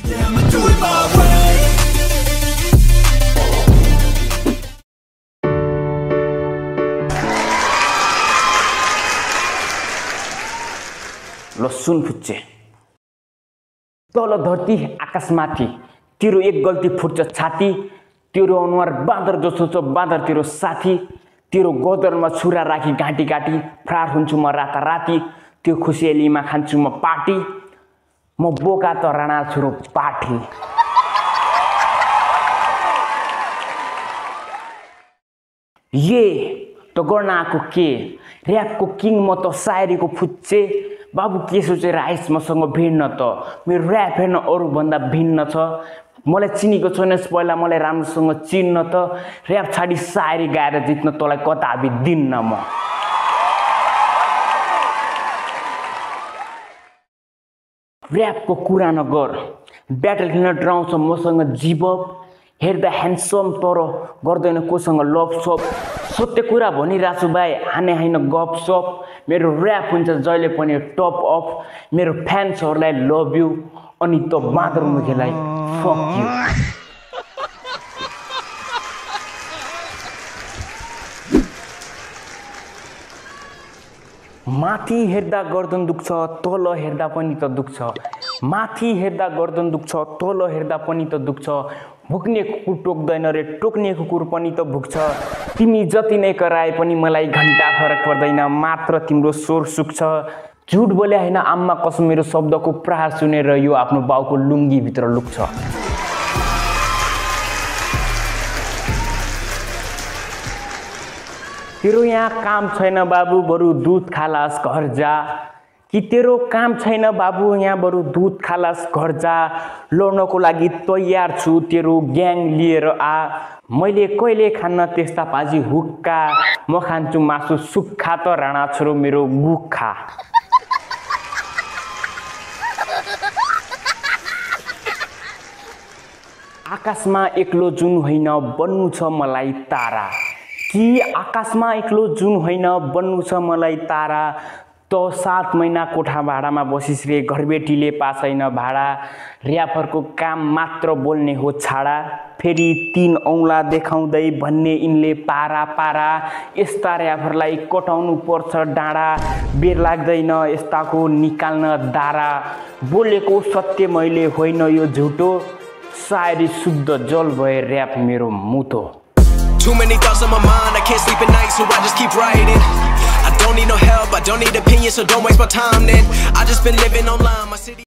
Yeah, I'ma do it my way. ल सुन फुच्चे तल धरती आकाशमाथि तेरो एक गल्ती फुट्छ छाती तेरो अनुहार बाँदर जस्तो छ बाँदर तेरो साथी तेरो गदरमा छुरा राखी घाँटी काटी फरार हुन्छु म राताराती त्यो खुसियालीमा खान्छु म पार्टी म बोका त राणा छुरो पाठी ये त गर्न आएको के र्यापको किङ म त सायरीको फुच्चे बाबु के सोचेर आइस मसँग भिड्न त मेरो र्याप हेर्न अरू भन्दा भिन्न छ मलाई चिनेको छैनस् पहिला मलाई राम्रोसँग चिन्न त र्याप छाडी सायरी गाएर जित्न तँलाई कताबी दिन्न म र्यापको कुरा नगर ब्याटल खेल्न डराउँछ मसँग जीवब हेर्दा ह्यान्डसम तर गर्दैन कोसँग लभ सप सत्य कुरा भनिरहेको छु भाइ हाने होइन गफसप मेरो र्याप हुन्छ जहिले पनि टप अफ मेरो फ्यान्सहरूलाई लभ यु अनि त बाँदर मुखेलाई फक यु माथि हेर्दा गर्दन दुख्छ तल हेर्दा पनि त दुख्छ माथि हेर्दा गर्दन दुख्छ तल हेर्दा पनि त दुख्छ भुक्ने कुकुर टोक्दैन रे टोक्ने कुकुर पनि त भुक्छ तिमी जति नै कराए पनि मलाई घण्टा फरक पर्दैन मात्र तिम्रो स्वर सुक्छ झुट बोले हैन आम्मा कसम मेरो शब्दको प्रहार सुनेर यो आफ्नो बाउको लुङ्गी भित्र लुक्छ तेरो यहाँ काम छैन बाबु बरु दूध खालास घर जा कि तेरो काम छैन बाबु यहाँ बरु दूध खालास घर जा लड्नको लागि तयार छु तेरो ग्याङ लिएर आ मैले कहिले खान्न त्यस्ता पाजी हुक्का म खान्छु मासु सुक्खा त राणा छोरो मेरो गुखा आकाशमा एक्लो जुन होइन बन्नु छ मलाई तारा कि आकाशमा एक्लो जुन होइन बन्नु छ मलाई तारा त 7 महिना कोठा भाडामा बसिस रे घरबेटीले पासैन भाडा र्यापरको काम मात्र बोल्ने हो छाडा फेरि 3 औँला देखाउँदै भन्ने इनले पारा पारा यस्ता र्यापरलाई कटाउनु पर्छ डाँडा बेर लाग्दैन यस्ताको निकाल्न दारा बोलेको सत्य मैले होइन यो झुटो सायरी शुद्ध जल भए र्याप मेरो मुतो Too many thoughts on my mind, I can't sleep at night, so I just keep writing. I don't need no help, I don't need opinions, so don't waste my time then. I just been living online, my city.